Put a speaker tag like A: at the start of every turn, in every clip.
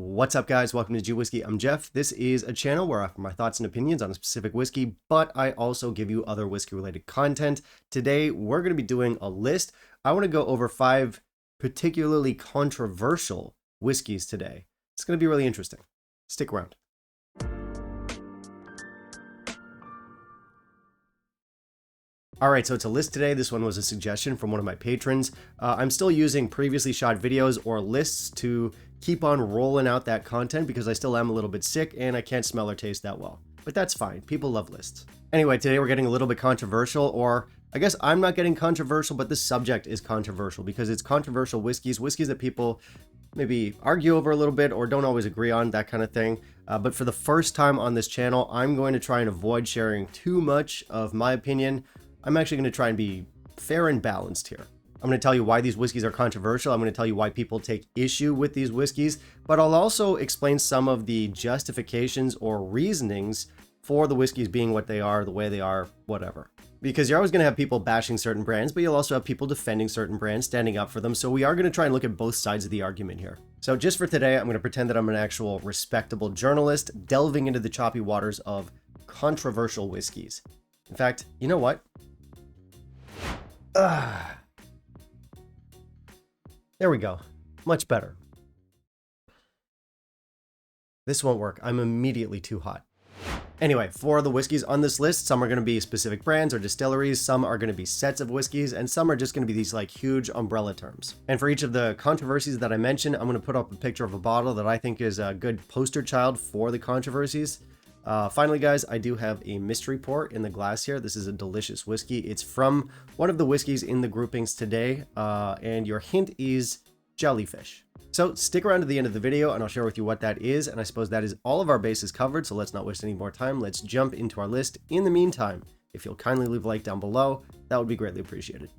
A: What's up, guys? Welcome to Whiskey. I'm Jeff. This is a channel where I offer my thoughts and opinions on a specific whiskey, but I also give you other whiskey-related content. Today, we're going to be doing a list. I want to go over 5 particularly controversial whiskeys today. It's going to be really interesting. Stick around. All right, so it's a list today. This one was a suggestion from one of my patrons. I'm still using previously shot videos or lists to keep on rolling out that content because I still am a little bit sick and I can't smell or taste that well. But that's fine. People love lists. Anyway, today we're getting a little bit controversial, or I guess I'm not getting controversial, but the subject is controversial because it's controversial whiskeys that people maybe argue over a little bit or don't always agree on, that kind of thing. But for the first time on this channel, I'm going to try and avoid sharing too much of my opinion. I'm actually going to try and be fair and balanced here. I'm going to tell you why these whiskeys are controversial. I'm going to tell you why people take issue with these whiskeys, but I'll also explain some of the justifications or reasonings for the whiskeys being what they are, the way they are, whatever. Because you're always going to have people bashing certain brands, but you'll also have people defending certain brands, standing up for them. So we are going to try and look at both sides of the argument here. So just for today, I'm going to pretend that I'm an actual respectable journalist delving into the choppy waters of controversial whiskeys. In fact, you know what? There we go. Much better. This won't work. I'm immediately too hot. Anyway, for the whiskeys on this list, some are going to be specific brands or distilleries, some are going to be sets of whiskeys, and some are just going to be these like huge umbrella terms. And for each of the controversies that I mentioned, I'm going to put up a picture of a bottle that I think is a good poster child for the controversies. Finally, guys, I do have a mystery pour in the glass here. This is a delicious whiskey. It's from one of the whiskeys in the groupings today, and your hint is jellyfish. So stick around to the end of the video and I'll share with you what that is, and I suppose that is all of our bases covered, so let's not waste any more time. Let's jump into our list. In the meantime, if you'll kindly leave a like down below, that would be greatly appreciated.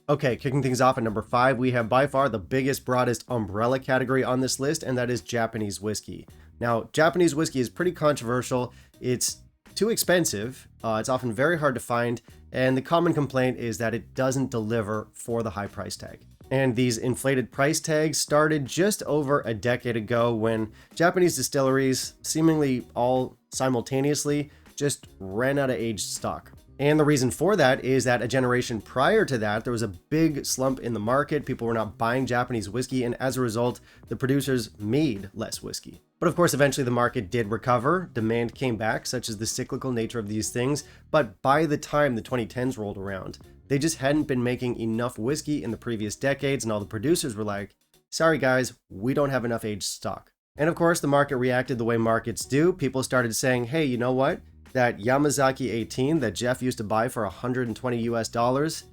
A: Okay, kicking things off at number 5, we have by far the biggest, broadest umbrella category on this list, and that is Japanese whiskey. Now, Japanese whiskey is pretty controversial. It's too expensive. It's often very hard to find, and the common complaint is that it doesn't deliver for the high price tag. And these inflated price tags started just over a decade ago when Japanese distilleries, seemingly all simultaneously, just ran out of aged stock. And the reason for that is that a generation prior to that, there was a big slump in the market. People were not buying Japanese whiskey, and as a result, the producers made less whiskey. But of course, eventually the market did recover. Demand came back, such as the cyclical nature of these things. But by the time the 2010s rolled around, they just hadn't been making enough whiskey in the previous decades, and all the producers were like, sorry guys, we don't have enough aged stock. And of course, the market reacted the way markets do. People started saying, hey, you know what? That Yamazaki 18 that Jeff used to buy for $120 US,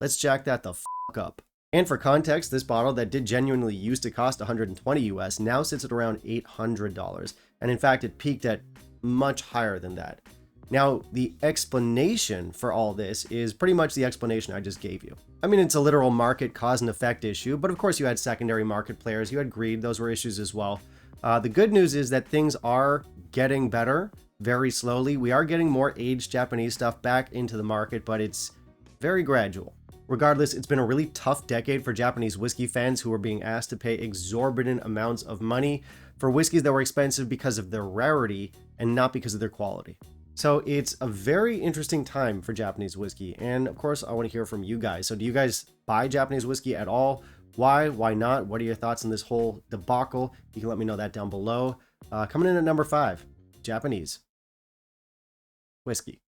A: let's jack that the fuck up. And for context, this bottle that did genuinely used to cost $120 US now sits at around $800. And in fact, it peaked at much higher than that. Now, the explanation for all this is pretty much the explanation I just gave you. I mean, it's a literal market cause and effect issue, but of course you had secondary market players, you had greed, those were issues as well. The good news is that things are getting better. Very slowly. We are getting more aged Japanese stuff back into the market, but it's very gradual. Regardless, it's been a really tough decade for Japanese whiskey fans who are being asked to pay exorbitant amounts of money for whiskeys that were expensive because of their rarity and not because of their quality. So it's a very interesting time for Japanese whiskey. And of course, I want to hear from you guys. So do you guys buy Japanese whiskey at all? Why? Why not? What are your thoughts on this whole debacle? You can let me know that down below. Coming in at number 5, Japanese whiskey.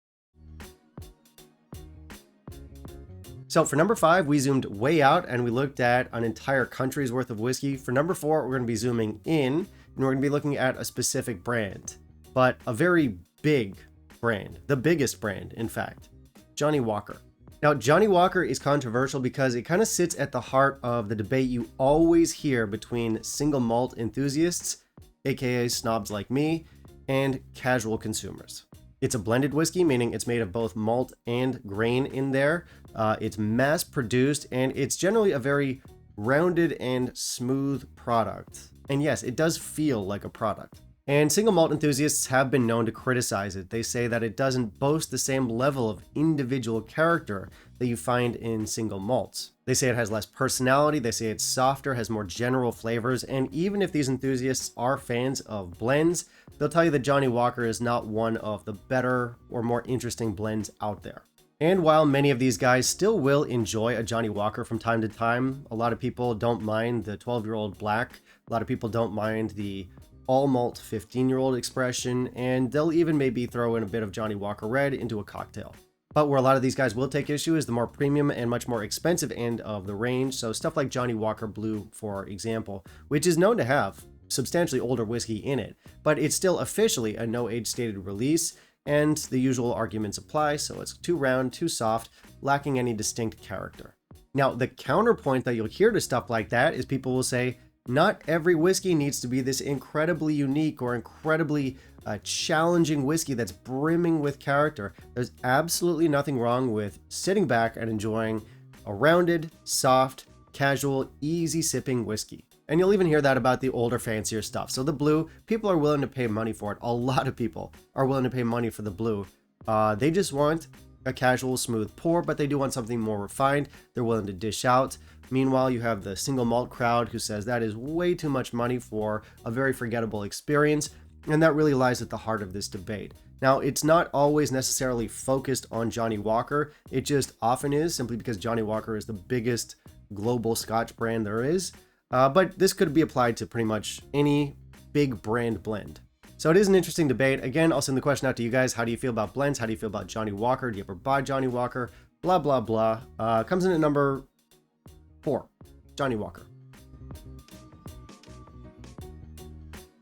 A: So for number 5, we zoomed way out and we looked at an entire country's worth of whiskey. For number 4, we're going to be zooming in and we're going to be looking at a specific brand, but a very big brand, the biggest brand, in fact, Johnnie Walker. Now, Johnnie Walker is controversial because it kind of sits at the heart of the debate you always hear between single malt enthusiasts, aka snobs like me, and casual consumers. It's a blended whiskey, meaning it's made of both malt and grain in there. It's mass produced and it's generally a very rounded and smooth product. And yes, it does feel like a product. And single malt enthusiasts have been known to criticize it. They say that it doesn't boast the same level of individual character that you find in single malts. They say it has less personality, they say it's softer, has more general flavors, and even if these enthusiasts are fans of blends, they'll tell you that Johnnie Walker is not one of the better or more interesting blends out there. And while many of these guys still will enjoy a Johnnie Walker from time to time, a lot of people don't mind the 12-year-old black, a lot of people don't mind the all malt 15-year-old expression, and they'll even maybe throw in a bit of Johnnie Walker Red into a cocktail. But where a lot of these guys will take issue is the more premium and much more expensive end of the range, so stuff like Johnnie Walker Blue, for example, which is known to have substantially older whiskey in it, but it's still officially a no age stated release, and the usual arguments apply, so it's too round, too soft, lacking any distinct character. Now, the counterpoint that you'll hear to stuff like that is people will say, not every whiskey needs to be this incredibly unique or incredibly challenging whiskey that's brimming with character. There's absolutely nothing wrong with sitting back and enjoying a rounded, soft, casual, easy sipping whiskey. And you'll even hear that about the older, fancier stuff. So the blue, people are willing to pay money for it. A lot of people are willing to pay money for the blue. They just want a casual, smooth pour, but they do want something more refined. They're willing to dish out. Meanwhile, you have the single malt crowd who says that is way too much money for a very forgettable experience. And that really lies at the heart of this debate. Now, it's not always necessarily focused on Johnnie Walker. It just often is, simply because Johnnie Walker is the biggest global Scotch brand there is. But this could be applied to pretty much any big brand blend. So it is an interesting debate. Again, I'll send the question out to you guys. How do you feel about blends? How do you feel about Johnnie Walker? Do you ever buy Johnnie Walker? Blah, blah, blah. Comes in at number 4, Johnnie Walker.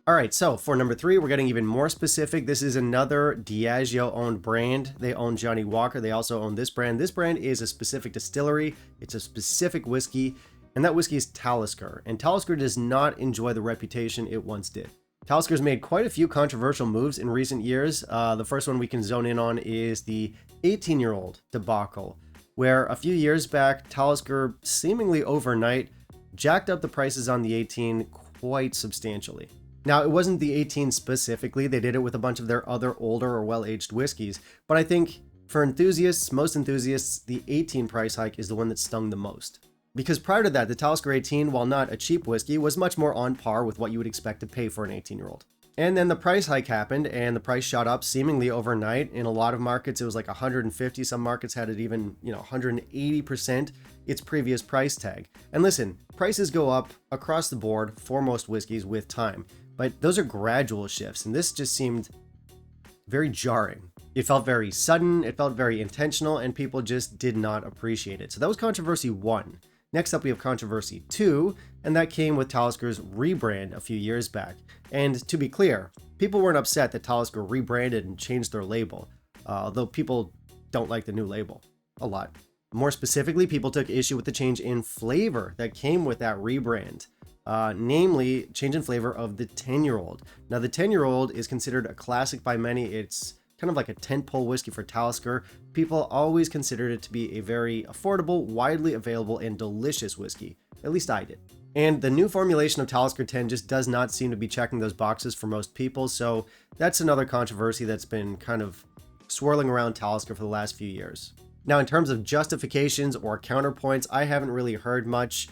A: All right, so for number 3, we're getting even more specific. This is another Diageo-owned brand. They own Johnnie Walker. They also own this brand. This brand is a specific distillery. It's a specific whiskey, and that whiskey is Talisker. And Talisker does not enjoy the reputation it once did. Talisker's made quite a few controversial moves in recent years. The first one we can zone in on is the 18-year-old debacle, where a few years back, Talisker seemingly overnight jacked up the prices on the 18 quite substantially. Now, it wasn't the 18 specifically. They did it with a bunch of their other older or well-aged whiskeys. But I think for enthusiasts, most enthusiasts, the 18 price hike is the one that stung the most. Because prior to that, the Talisker 18, while not a cheap whiskey, was much more on par with what you would expect to pay for an 18-year-old. And then the price hike happened and the price shot up seemingly overnight. In a lot of markets, it was like 150. Some markets had it even, 180% its previous price tag. And listen, prices go up across the board for most whiskeys with time. But those are gradual shifts, and this just seemed very jarring. It felt very sudden, it felt very intentional, and people just did not appreciate it. So that was controversy 1. Next up, we have controversy 2, and that came with Talisker's rebrand a few years back. And to be clear, people weren't upset that Talisker rebranded and changed their label, although people don't like the new label a lot. More specifically, people took issue with the change in flavor that came with that rebrand. Namely, change in flavor of the 10-year-old. Now, the 10-year-old is considered a classic by many. It's kind of like a tentpole whiskey for Talisker. People always considered it to be a very affordable, widely available, and delicious whiskey. At least I did. And the new formulation of Talisker 10 just does not seem to be checking those boxes for most people, so that's another controversy that's been kind of swirling around Talisker for the last few years. Now, in terms of justifications or counterpoints, I haven't really heard much.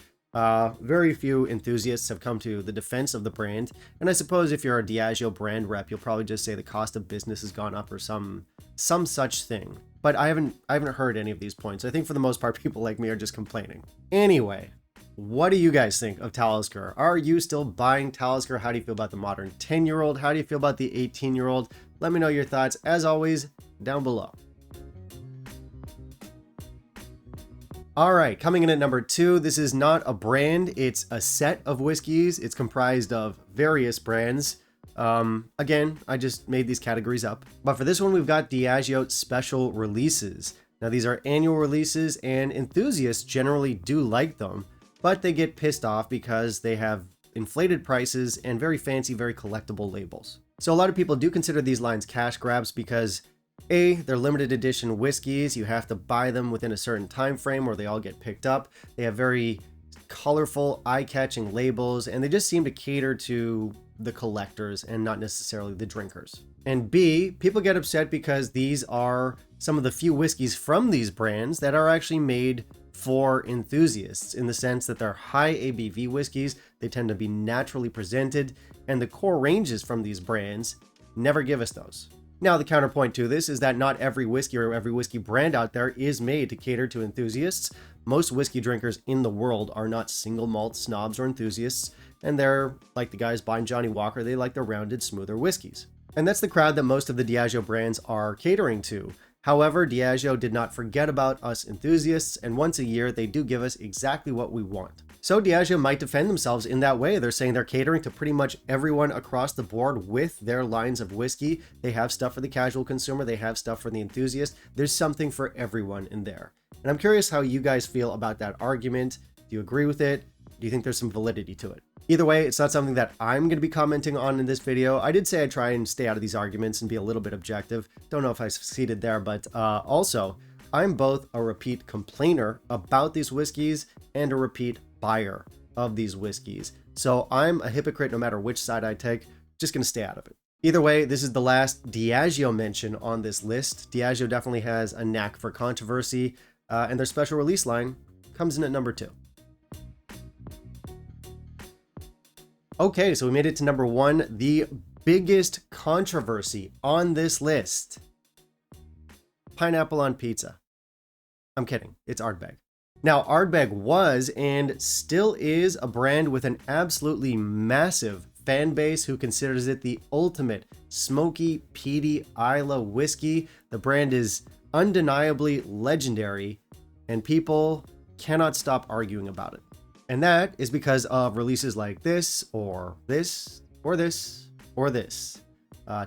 A: Very few enthusiasts have come to the defense of the brand, and I suppose if you're a Diageo brand rep, you'll probably just say the cost of business has gone up or some such thing. But I haven't heard any of these points. I think for the most part, people like me are just complaining. Anyway, what do you guys think of Talisker? Are you still buying Talisker? How do you feel about the modern 10-year-old? How do you feel about the 18-year-old? Let me know your thoughts, as always, down below. All right, coming in at number 2, this is not a brand, it's a set of whiskeys. It's comprised of various brands. Again, I just made these categories up. But for this one, we've got Diageo special releases. Now, these are annual releases, and enthusiasts generally do like them, but they get pissed off because they have inflated prices and very fancy, very collectible labels. So a lot of people do consider these lines cash grabs because A, they're limited edition whiskeys. You have to buy them within a certain time frame or they all get picked up. They have very colorful, eye-catching labels, and they just seem to cater to the collectors and not necessarily the drinkers. And B, people get upset because these are some of the few whiskeys from these brands that are actually made for enthusiasts in the sense that they're high ABV whiskeys, they tend to be naturally presented, and the core ranges from these brands never give us those. Now, the counterpoint to this is that not every whiskey or every whiskey brand out there is made to cater to enthusiasts. Most whiskey drinkers in the world are not single malt snobs or enthusiasts, and they're like the guys buying Johnny Walker, they like the rounded, smoother whiskeys. And that's the crowd that most of the Diageo brands are catering to. However, Diageo did not forget about us enthusiasts, and once a year, they do give us exactly what we want. So Diageo might defend themselves in that way. They're saying they're catering to pretty much everyone across the board with their lines of whiskey. They have stuff for the casual consumer. They have stuff for the enthusiast. There's something for everyone in there. And I'm curious how you guys feel about that argument. Do you agree with it? Do you think there's some validity to it? Either way, it's not something that I'm going to be commenting on in this video. I did say I'd try and stay out of these arguments and be a little bit objective. Don't know if I succeeded there, but also, I'm both a repeat complainer about these whiskeys and a repeat buyer of these whiskeys. So I'm a hypocrite no matter which side I take, just going to stay out of it. Either way, this is the last Diageo mention on this list. Diageo definitely has a knack for controversy, and their special release line comes in at number 2. Okay, so we made it to number 1, the biggest controversy on this list. Pineapple on pizza. I'm kidding, it's Ardbeg. Now, Ardbeg was and still is a brand with an absolutely massive fan base who considers it the ultimate smoky, peaty Islay whiskey. The brand is undeniably legendary, and people cannot stop arguing about it. And that is because of releases like this, or this, or this, or this.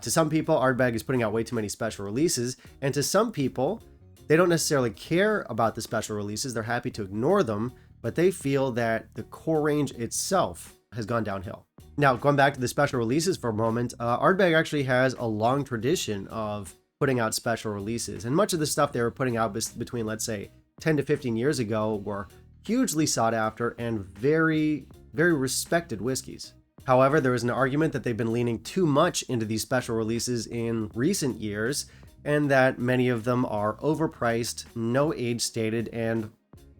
A: To some people, Ardbeg is putting out way too many special releases, and to some people, they don't necessarily care about the special releases. They're happy to ignore them, but they feel that the core range itself has gone downhill. Now, going back to the special releases for a moment, Ardbeg actually has a long tradition of putting out special releases, and much of the stuff they were putting out between, let's say, 10 to 15 years ago were hugely sought after and very, very respected whiskeys. However, there is an argument that they've been leaning too much into these special releases in recent years, and that many of them are overpriced, no age stated, and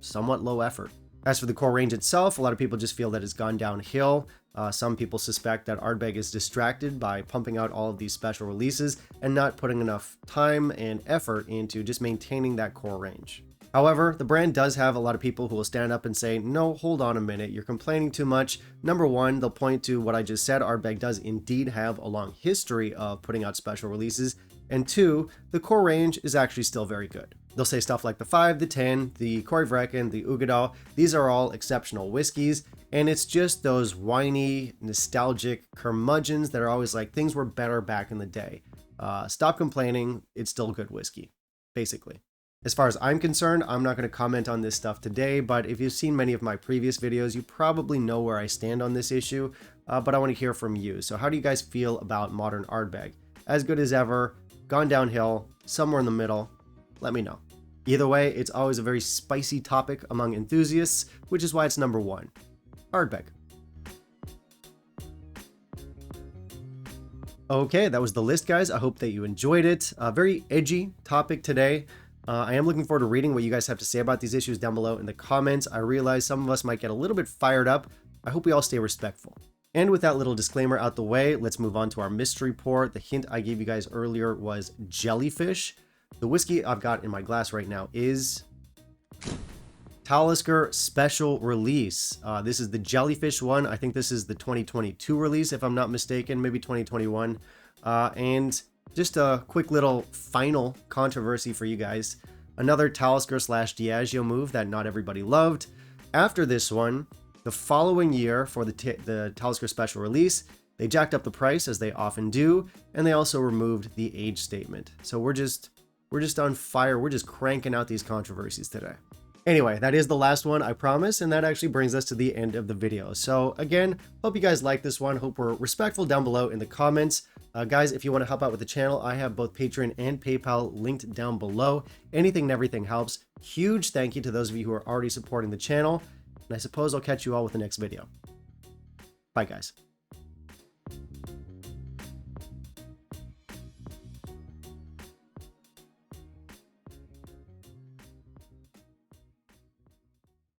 A: somewhat low effort. As for the core range itself, a lot of people just feel that it's gone downhill. Some people suspect that Ardbeg is distracted by pumping out all of these special releases and not putting enough time and effort into just maintaining that core range. However, the brand does have a lot of people who will stand up and say, no, hold on a minute, you're complaining too much. Number one, they'll point to what I just said, Ardbeg does indeed have a long history of putting out special releases. And 2, the core range is actually still very good. They'll say stuff like the 5, the 10, the Corryvreckan, the Uigeadail. These are all exceptional whiskeys, and it's just those whiny, nostalgic curmudgeons that are always like, things were better back in the day. Stop complaining, it's still good whiskey, basically. As far as I'm concerned, I'm not going to comment on this stuff today, but if you've seen many of my previous videos, you probably know where I stand on this issue, but I want to hear from you. So how do you guys feel about modern Ardbeg? As good as ever, gone downhill, somewhere in the middle? Let me know. Either way, it's always a very spicy topic among enthusiasts, which is why it's number 1. Ardbeg. Okay, that was the list, guys. I hope that you enjoyed it. A very edgy topic today. I am looking forward to reading what you guys have to say about these issues down below in the comments. I realize some of us might get a little bit fired up. I hope we all stay respectful. And with that little disclaimer out the way, let's move on to our mystery pour. The hint I gave you guys earlier was jellyfish. The whiskey I've got in my glass right now is Talisker Special Release. This is the jellyfish one. I think this is the 2022 release, if I'm not mistaken, maybe 2021. And just a quick little final controversy for you guys. Another Talisker / Diageo move that not everybody loved. After this one, the following year for the Talisker Special Release, they jacked up the price as they often do, and they also removed the age statement. So we're just on fire. We're just cranking out these controversies today. Anyway, that is the last one, I promise, and that actually brings us to the end of the video. So again, hope you guys like this one. Hope we're respectful down below in the comments. Guys, if you want to help out with the channel, I have both Patreon and PayPal linked down below. Anything and everything helps. Huge thank you to those of you who are already supporting the channel, and I suppose I'll catch you all with the next video. Bye, guys.